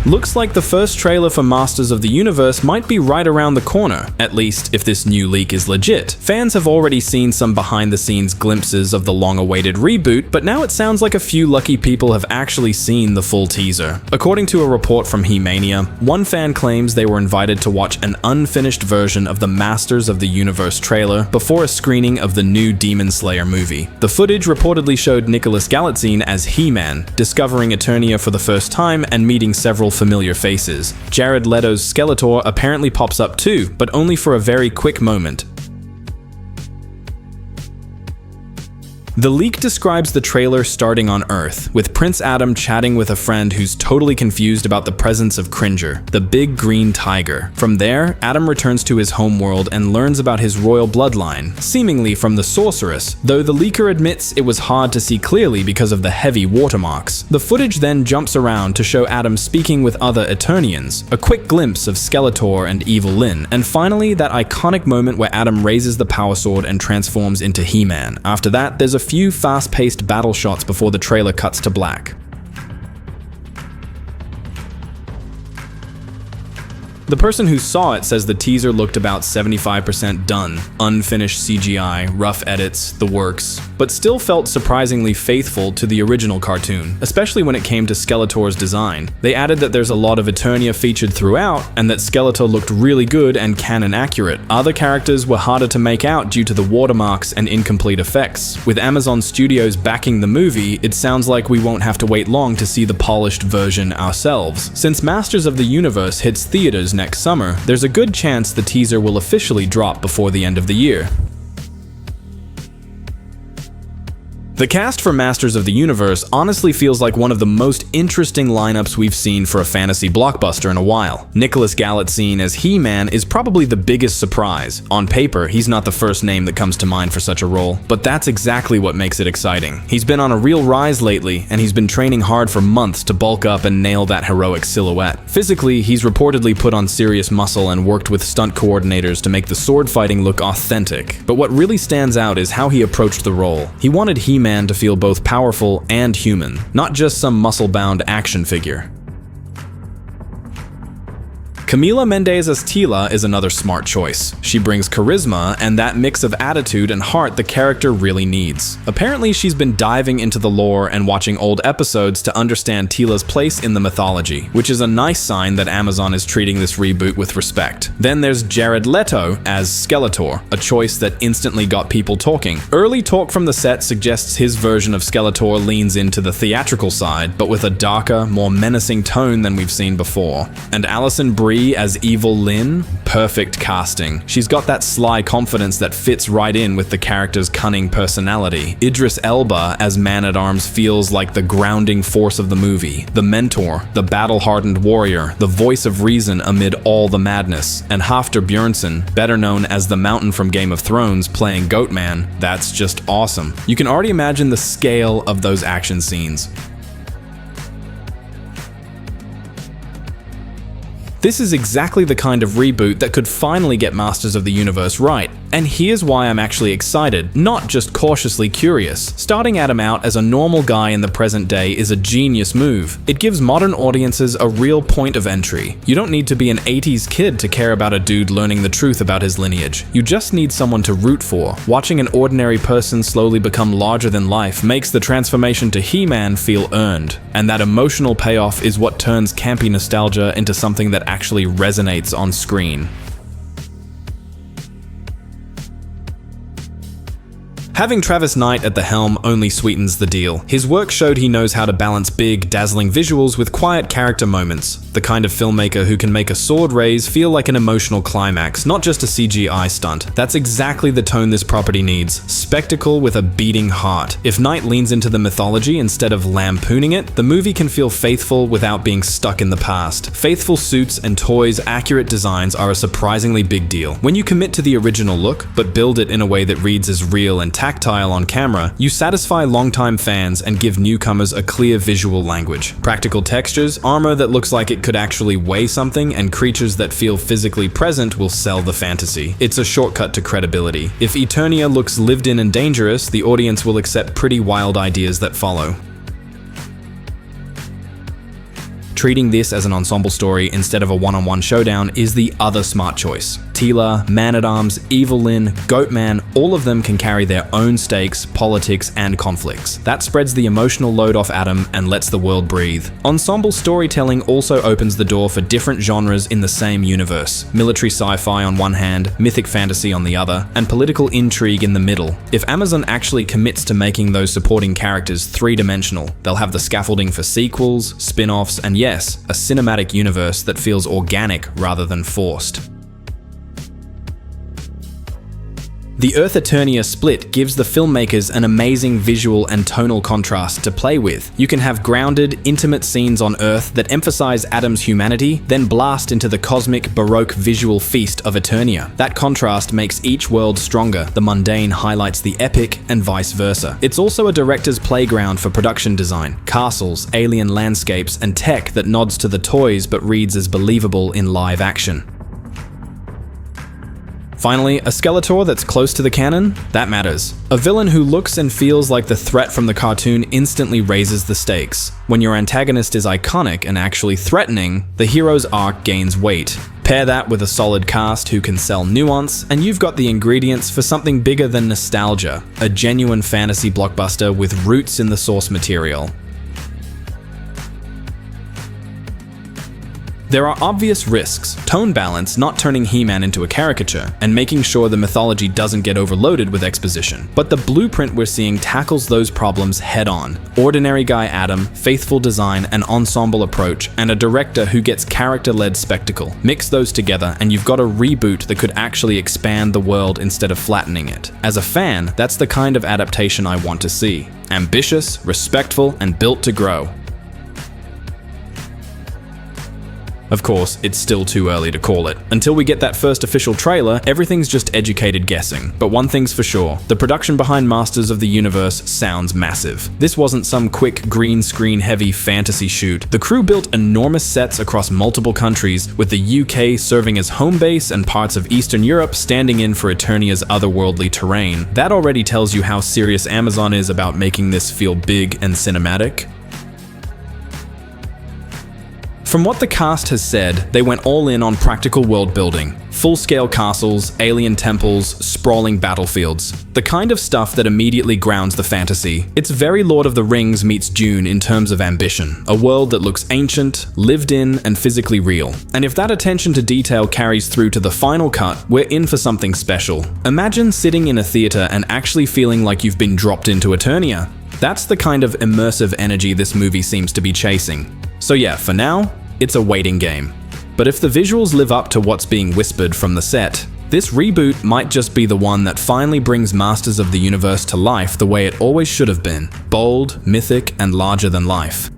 Looks like the first trailer for Masters of the Universe might be right around the corner, at least if this new leak is legit. Fans have already seen some behind-the-scenes glimpses of the long-awaited reboot, but now it sounds like a few lucky people have actually seen the full teaser. According to a report from He-Mania, one fan claims they were invited to watch an unfinished version of the Masters of the Universe trailer before a screening of the new Demon Slayer movie. The footage reportedly showed Nicholas Galitzine as He-Man, discovering Eternia for the first time and meeting several familiar faces. Jared Leto's Skeletor apparently pops up too, but only for a very quick moment. The leak describes the trailer starting on Earth, with Prince Adam chatting with a friend who's totally confused about the presence of Cringer, the big green tiger. From there, Adam returns to his homeworld and learns about his royal bloodline, seemingly from the sorceress, though the leaker admits it was hard to see clearly because of the heavy watermarks. The footage then jumps around to show Adam speaking with other Eternians, a quick glimpse of Skeletor and Evil Lyn, and finally that iconic moment where Adam raises the power sword and transforms into He-Man. After that, there's a few fast-paced battle shots before the trailer cuts to black. The person who saw it says the teaser looked about 75% done, unfinished CGI, rough edits, the works, but still felt surprisingly faithful to the original cartoon, especially when it came to Skeletor's design. They added that there's a lot of Eternia featured throughout, and that Skeletor looked really good and canon accurate. Other characters were harder to make out due to the watermarks and incomplete effects. With Amazon Studios backing the movie, it sounds like we won't have to wait long to see the polished version ourselves. Since Masters of the Universe hits theaters next summer, there's a good chance the teaser will officially drop before the end of the year. The cast for Masters of the Universe honestly feels like one of the most interesting lineups we've seen for a fantasy blockbuster in a while. Nicholas Galitzine as He-Man is probably the biggest surprise. On paper, he's not the first name that comes to mind for such a role, but that's exactly what makes it exciting. He's been on a real rise lately, and he's been training hard for months to bulk up and nail that heroic silhouette. Physically, he's reportedly put on serious muscle and worked with stunt coordinators to make the sword fighting look authentic. But what really stands out is how he approached the role. He wanted He-Man to feel both powerful and human, not just some muscle-bound action figure. Camila Mendes as Teela is another smart choice. She brings charisma and that mix of attitude and heart the character really needs. Apparently, she's been diving into the lore and watching old episodes to understand Teela's place in the mythology, which is a nice sign that Amazon is treating this reboot with respect. Then there's Jared Leto as Skeletor, a choice that instantly got people talking. Early talk from the set suggests his version of Skeletor leans into the theatrical side, but with a darker, more menacing tone than we've seen before. And Alison Brie as Evil Lyn? Perfect casting. She's got that sly confidence that fits right in with the character's cunning personality. Idris Elba as Man-at-Arms feels like the grounding force of the movie, the mentor, the battle-hardened warrior, the voice of reason amid all the madness. And Hafthor Bjornsson, better known as the Mountain from Game of Thrones, playing Goatman, that's just awesome. You can already imagine the scale of those action scenes. This is exactly the kind of reboot that could finally get Masters of the Universe right. And here's why I'm actually excited, not just cautiously curious. Starting Adam out as a normal guy in the present day is a genius move. It gives modern audiences a real point of entry. You don't need to be an 80s kid to care about a dude learning the truth about his lineage. You just need someone to root for. Watching an ordinary person slowly become larger than life makes the transformation to He-Man feel earned. And that emotional payoff is what turns campy nostalgia into something that actually resonates on screen. Having Travis Knight at the helm only sweetens the deal. His work showed he knows how to balance big, dazzling visuals with quiet character moments. The kind of filmmaker who can make a sword raise feel like an emotional climax, not just a CGI stunt. That's exactly the tone this property needs. Spectacle with a beating heart. If Knight leans into the mythology instead of lampooning it, the movie can feel faithful without being stuck in the past. Faithful suits and toys' accurate designs are a surprisingly big deal. When you commit to the original look, but build it in a way that reads as real and tactile on camera, you satisfy longtime fans and give newcomers a clear visual language. Practical textures, armor that looks like it could actually weigh something, and creatures that feel physically present will sell the fantasy. It's a shortcut to credibility. If Eternia looks lived in and dangerous, the audience will accept pretty wild ideas that follow. Treating this as an ensemble story instead of a one-on-one showdown is the other smart choice. Teela, Man-at-Arms, Evil-Lyn, Goatman, all of them can carry their own stakes, politics, and conflicts. That spreads the emotional load off Adam and lets the world breathe. Ensemble storytelling also opens the door for different genres in the same universe. Military sci-fi on one hand, mythic fantasy on the other, and political intrigue in the middle. If Amazon actually commits to making those supporting characters three-dimensional, they'll have the scaffolding for sequels, spin-offs, and yes, a cinematic universe that feels organic rather than forced. The Earth Eternia split gives the filmmakers an amazing visual and tonal contrast to play with. You can have grounded, intimate scenes on Earth that emphasize Adam's humanity, then blast into the cosmic, baroque visual feast of Eternia. That contrast makes each world stronger, the mundane highlights the epic, and vice versa. It's also a director's playground for production design, castles, alien landscapes, and tech that nods to the toys but reads as believable in live action. Finally, a Skeletor that's close to the canon? That matters. A villain who looks and feels like the threat from the cartoon instantly raises the stakes. When your antagonist is iconic and actually threatening, the hero's arc gains weight. Pair that with a solid cast who can sell nuance, and you've got the ingredients for something bigger than nostalgia, a genuine fantasy blockbuster with roots in the source material. There are obvious risks: tone balance, not turning He-Man into a caricature, and making sure the mythology doesn't get overloaded with exposition. But the blueprint we're seeing tackles those problems head-on. Ordinary guy Adam, faithful design, an ensemble approach, and a director who gets character-led spectacle. Mix those together and you've got a reboot that could actually expand the world instead of flattening it. As a fan, that's the kind of adaptation I want to see. Ambitious, respectful, and built to grow. Of course, it's still too early to call it. Until we get that first official trailer, everything's just educated guessing. But one thing's for sure, the production behind Masters of the Universe sounds massive. This wasn't some quick green screen heavy fantasy shoot. The crew built enormous sets across multiple countries, with the UK serving as home base and parts of Eastern Europe standing in for Eternia's otherworldly terrain. That already tells you how serious Amazon is about making this feel big and cinematic. From what the cast has said, they went all in on practical world building. Full-scale castles, alien temples, sprawling battlefields. The kind of stuff that immediately grounds the fantasy. It's very Lord of the Rings meets Dune in terms of ambition. A world that looks ancient, lived in, and physically real. And if that attention to detail carries through to the final cut, we're in for something special. Imagine sitting in a theater and actually feeling like you've been dropped into Eternia. That's the kind of immersive energy this movie seems to be chasing. So yeah, for now, it's a waiting game. But if the visuals live up to what's being whispered from the set, this reboot might just be the one that finally brings Masters of the Universe to life the way it always should have been: bold, mythic, and larger than life.